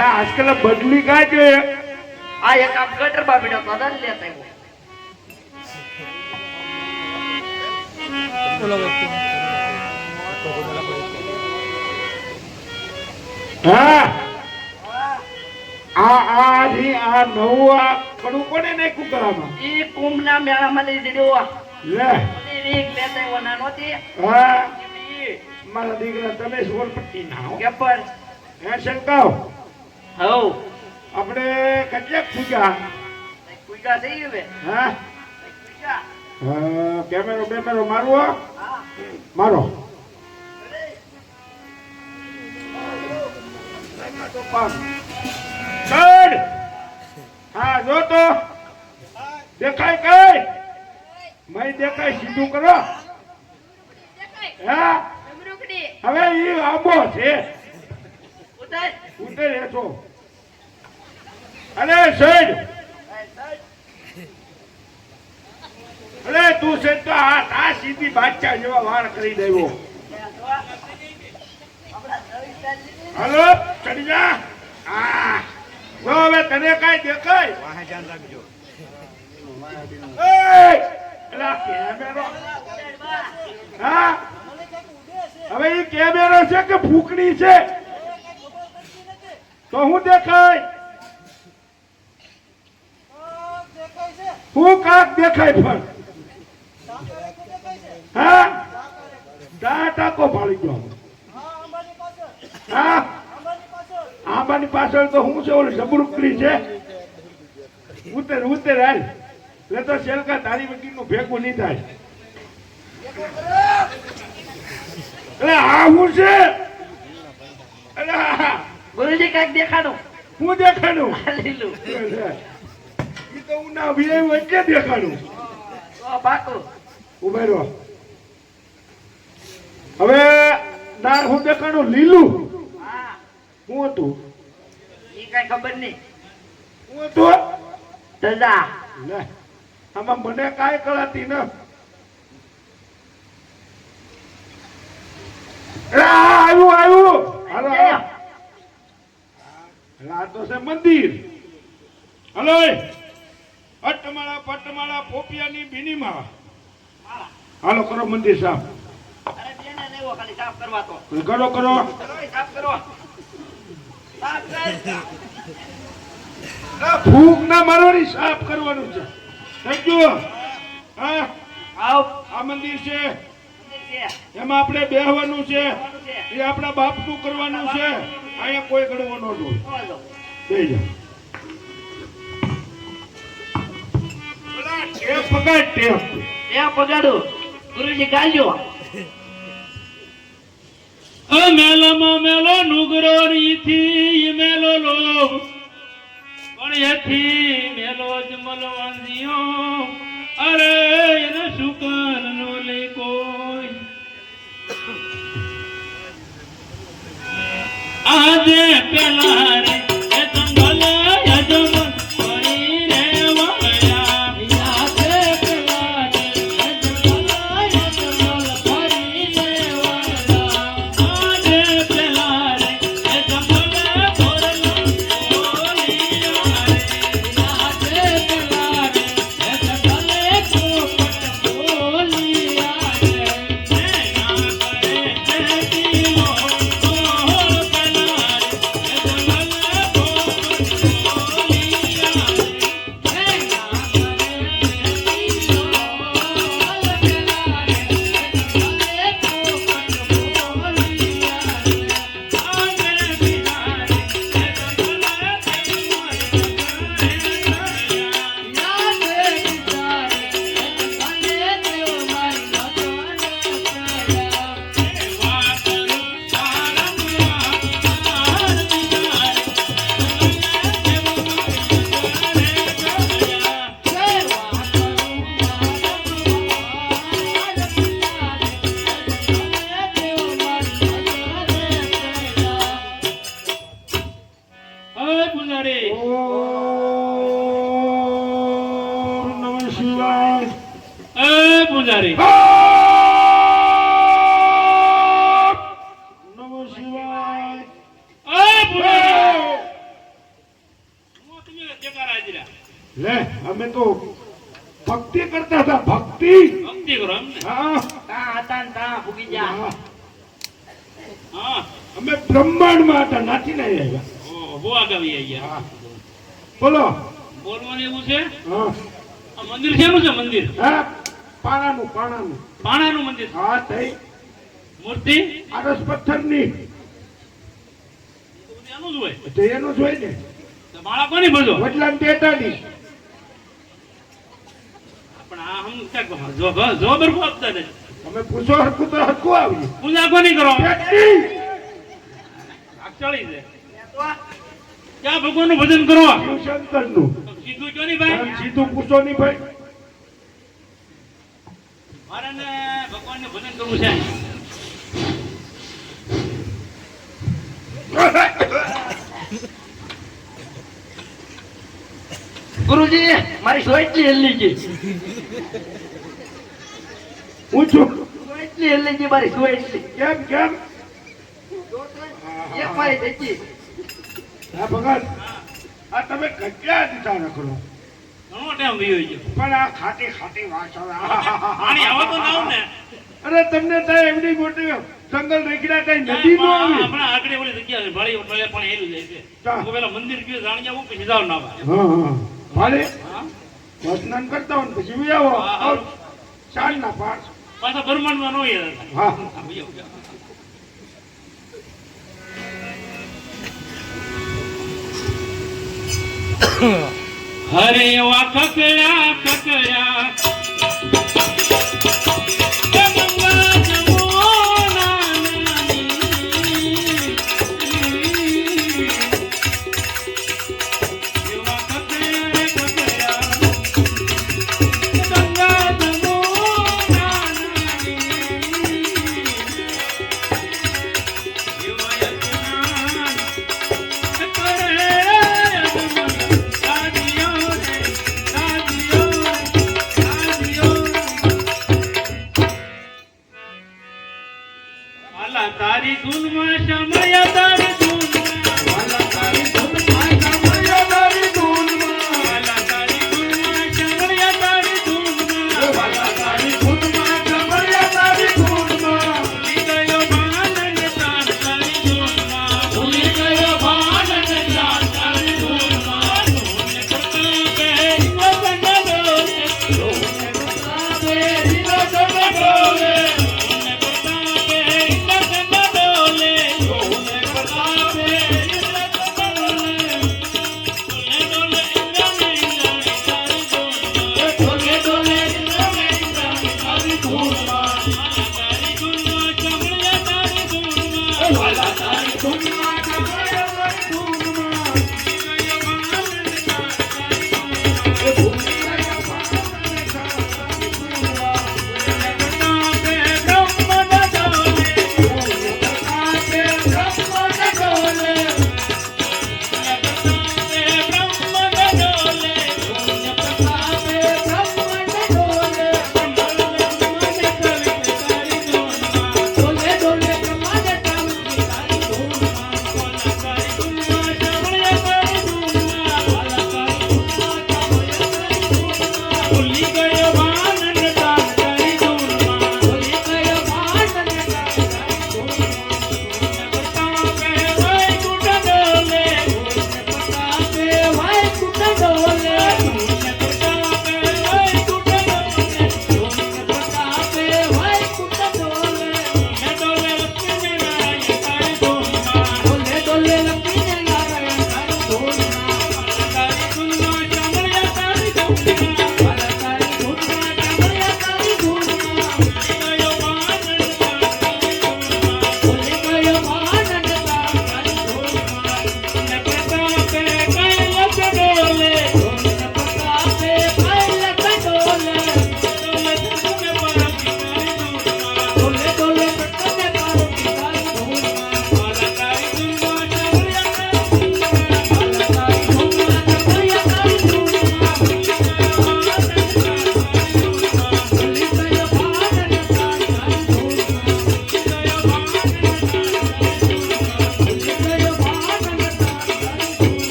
આજકાલ બદલી કાય છે આ એક આમ ગટર બા બેઠો તો દલ લેતા હા આ નવું આ કડું કોને નાખ્યું કરામાં ઈ કુંભના મેળામાં લઈ જડ્યો લે રીક લેતા એવો નાનો તે હા મારા દીકરા તમે સોલપટ્ટી ના કે પર હે શંકાવ હઉ આપણે કેટલાક પૂજા કુઈકા થઈ હવે હા કુઈકા કેમેરો બેમેરો મારવો હા મારો હા જો તો દેખાય કઈ મય દેખાય સીધું કરો હા હવે ઈ આંબો છે ઉતર હેઠો અરે સૈડ અરે તું સૈડ તો આ સીધી બાદશાહ જેવા વાળ કરી દેવો હલો ચડી જા હા જો હવે તને કઈ દેખાય વાહે ધ્યાન રાખજો એલા કેમેરો હા હવે ઈ કેમેરો છે કે ફૂકણી છે તો હું દેખાય હું કાક દેખાય પણ હા ટાકો ફાળી ગયો હા આંબાની પાછળ તો હું છે ઓલી જબરુકડી છે ઉતર ઉતર હાલ એટલે તો શેલકા તારી વકીલ નું ભેગું નહીં થાય એટલે આ હું છે એટલે ગુરુજી કાક દેખાડો હું દેખાડું લીલું ઈ તો ઉના વિયે એટલે દેખાડું ઓ બાકો ઉભે રહો હવે ના હું દેખાડું લીલું હા હું હતું ઈ કઈ ખબર નહીં હું હતું તજા લે આમાં મને કાંઈ કળાતી ન આવ્યું આવ્યું હાલો આ તો છે મંદિર હલો અટમાળા પટમાળા પોપિયાની ભીનીમાં હાલો કરો મંદિર સાફ અરે બેને લેવો ખાલી સાફ કરવા તો કરો કરો સાફ કરો સાફ કર ફૂક ના મારવાની સાફ કરવાનું છે સમજો હા આવ આ મંદિર છે છે એમાં આપણે બેહવાનું છે એ આપણા બાપનું કરવાનું છે અહીંયા કોઈ ગણવો ન જોવે બોલો બે જા ટેપ પકડ ટેપ એ પગાડો ગુરુજી ગાલ્યો મેલામાં મેલો નુગરો રીથી મેલો લો પણ એથી મેલો જ મલવાંદિયો અરે એને સુકન નો લે કોઈ આજે પેલા રે એ જંગલ યજમન પડી રે વાયા આજે પેલા રે એ જંગલ યજમન પડી રે વાયા આજે પેલા રે એ જંગલ પોરલો બોલિયા રે આજે પેલા રે એ જંગલ પોપટ બોલિયા રે ના કરે તેતીનો પૂજારી નમો શિવાય એ પૂજારી જયકાર હાજરા. લે અમે તો ભક્તિ કરતા હતા ભક્તિ. ભક્તિ કરો એમ ને? હા તા હતા ને તા ભૂગી જા. હા. હા. અમે બ્રહ્માંડમાં હતા નાચીને આવ્યા. ઓહો, બહુ આગળ આવી ગયા. હા બોલો. બોલવાનું એવું છે. હા આ મંદિર શેનું છે મંદિર? હા પાણાનું પાણાનું. પાણાનું મંદિર. હા થઈ મૂર્તિ આરસ પથ્થરની. તો બધું એનું જ હોય. તો એનું જ હોય ને. તો માળા કોની ભજો? વડલા ટેટાની. પણ આ હમ ક્યાંક જો બરફો આપતા નથી. તમે પૂછો હરખું તો હરખું આવ્યું. પૂજા કોની કરો? પેટી. ચડી છે. ક્યાં ભગવાનનું ભજન કરો? શિવશંકરનું. સીધું ક્યો નહીં ભાઈ? સીધું પૂછો નહીં ભાઈ. મારે ને ભગવાનનું ભજન કરવું છે. ગુરુજી મારી સોયટલી હેલી ગઈ. પૂછું સોયટલી હેલી ગઈ મારી સોયટલી. કેમ કેમ. એક મારી થઈ ગઈ. હા ભગત આ તમે કેટલા દીધા રખડો ઘણો ટાઈમ વયો ગયો. પણ આ ખાટી ખાટી વાસો. પાણી આવો તો ના આવું ને. અરે તમને ત્યાં એમની મોટી જંગલ રેખડા કઈ નદી નો આવી. હમણાં આગળ ઓલી જગ્યા છે ભાળી એટલે પણ હેલું જાય છે. હા. હું પેલા મંદિર ગયો જાણી જાવ પછી જાવ ના ભાઈ. હા ભાડે હા સ્નાન કરતા હોય ને પછી બી આવો. હા. ચાલ ના પાસ. પાછા બ્રહ્માંડમાં નો યાર. હા હા ભૈયા ભૈયા. હરે એવા કકડા કકડા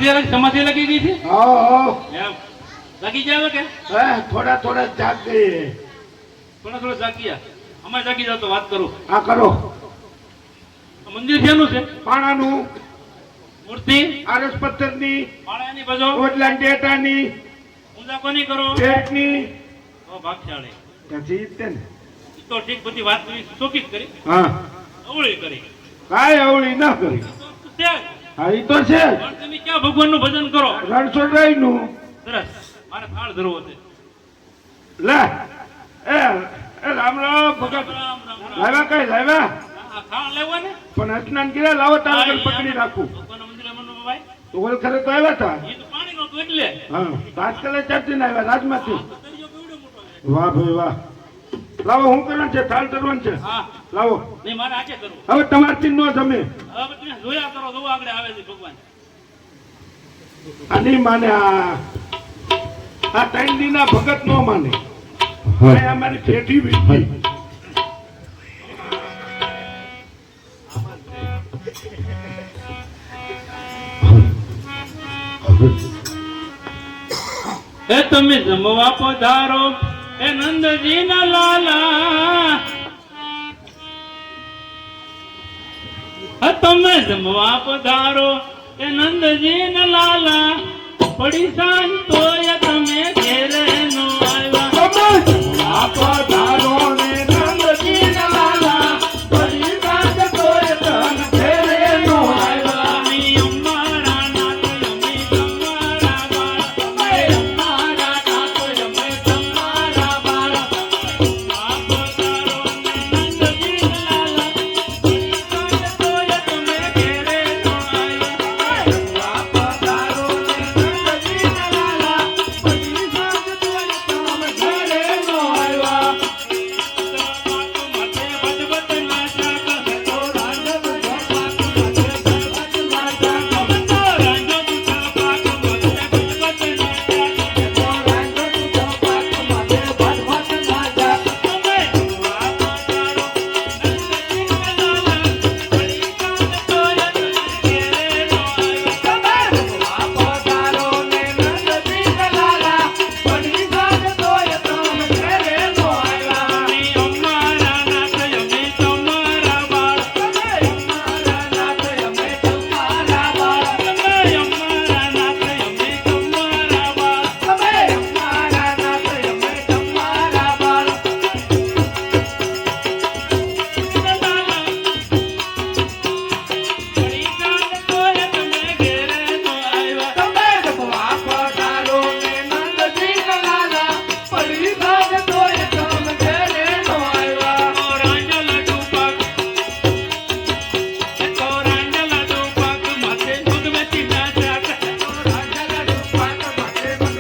સમાધિ લગી ગઈ છે હા એમ જાગી જાય કે હે થોડા થોડા જાગ ગઈ થોડા થોડા જાગ્યા અમારે જાગી જાવ તો વાત કરું આ કરો આ મંદિર શેનું છે પાણાનું મૂર્તિ આરસ પથ્થરની પાળાની બજો ઓટલા ટેટાની પૂજા કોની કરો પેટની ઓ ભાગશાળી પછી ઈ જ તે ને ઈ તો ઠીક બધી વાત કરી ચોકી જ કરી હા અવળી કરી કાંઈ અવળી ના કરી તો છે જ. હા ઈ તો છે પણ તમે ક્યાં ભગવાનનું ભજન કરો રણછોડરાય નું સરસ મારે થાળ ધરવો છે લે એ રામ રામ ભગત રામ રામ રામ લાવ્યા કઈ લાવ્યા આ થાળ લેવો ને પણ સ્નાન કર્યા લાવો તાર આગળ પકડી રાખું ભગવાનના મંદિરે મનુ ભાઈ તો ઓલ ખરે તો આવ્યા હતા એ તો પાણી નહોતું એટલે હા તાત્કાલિક ચડતી આવ્યા રાજમાંથી દરિયો કેવડો મોટો છે વાહ ભાઈ વાહ લાવો હું કરવાનું છે થાળ ધરવાનું છે હા લાવો નહીં મારે આજે કરવું હવે તમારથી નો જમે હવે તમે જોયા કરો જો આગળ આવે છે ભગવાન આની માને આ ત્રણ દીના ભગત નો માને આ અમારી ફેટી વીટી એ તમે જમવા પધારો એ નંદજી ના લાલા તમે જમવા પધારો એ નંદજી ના લાલા પડી સાંજ તોય તમે ઘેરે નો આવ્યા પધારો ને નંદજી ના લાલા પડી સાંજ તોય તન ફેરે નો આવ્યા અમે અમારા નાથ અમે તમારા બાળ અમે અમારા નાથ અમે તમારા બાળ પધારો ને નંદજી ના લાલા પડી સાંજ તોય તમે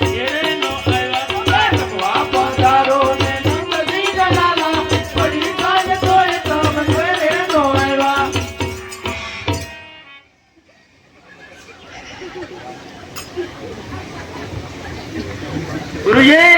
ઘેરે નો આવ્યા પધારો ને નંદજી ના લાલા પડી સાંજ તોય તન ફેરે નો આવ્યા ગુરુજી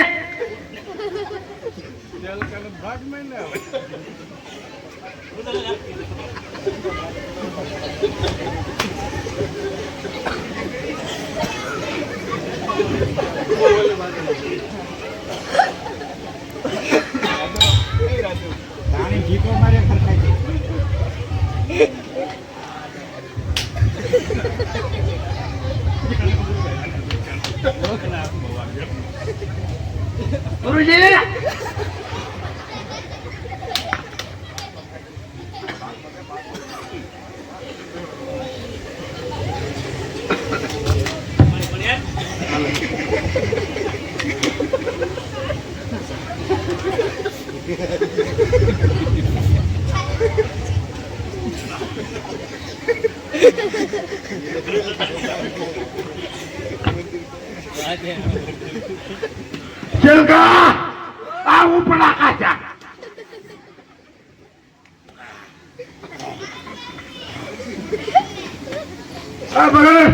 ગુરુજી શેલકા આ ઉપડા કાચા આ બગડ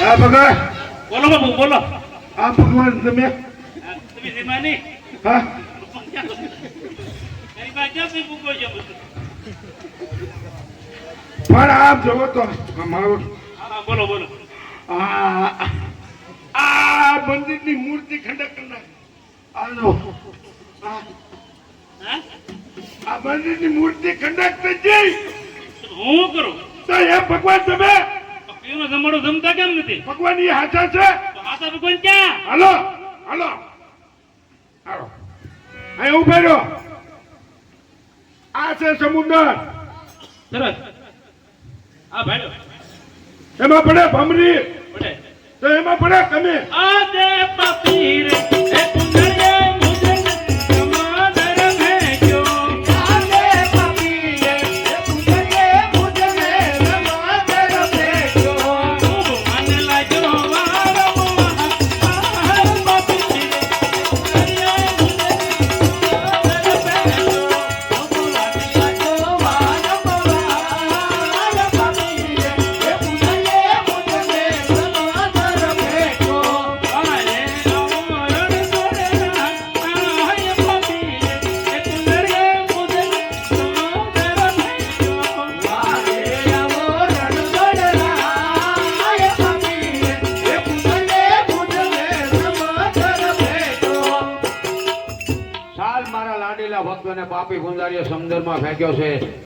આ બગડ બોલો બાપુ બોલો આ ભગવાન તમે તમે જીમાની હા કઈ બાજુ પૂકો છો પણ આપ જોવો તો મારું હા બોલો બોલો આ મંદિરની મૂર્તિ ખંડક કરી નાખ આ જો હા આ મંદિરની મૂર્તિ ખંડક થઈ ગઈ હું કરું તો એ ભગવાન તમે એનો જમાડો જમતા કેમ નથી ભગવાન એ હાચા છે તો હાથા ભગવાન ક્યાં હાલો હાલો હાલો અહીં ઉભા રહ્યો આ છે સમુદ્ર સરસ આ ભાઈડો એમાં પડે ભમરી પડે તો એમાં પડે તમે આ દે પપીર એ કુંડળે મુજે સમાદર ભેજો આ દે પપીર એ કુંડળે મુજે સમાદર ભેજો મન લાજો વારો આ પપીર કુંડળે મુજે સમાદર ભેજો મન લાજો વારો આ પપીર એ કુંડળે મુજે સમાદર ભેજો આલે અમરણ સોરેના આય પપીર એ કુંડળે મુજે સમાદર ભેજો આલે અમરણ સોરેના આય પપીર એ કુંડળે મુજે સમાદર ભેજો સાલ મારા લાડીલા ભક્તોને પાપી ગુંજારીએ સમુદ્રમાં ફેંક્યો છે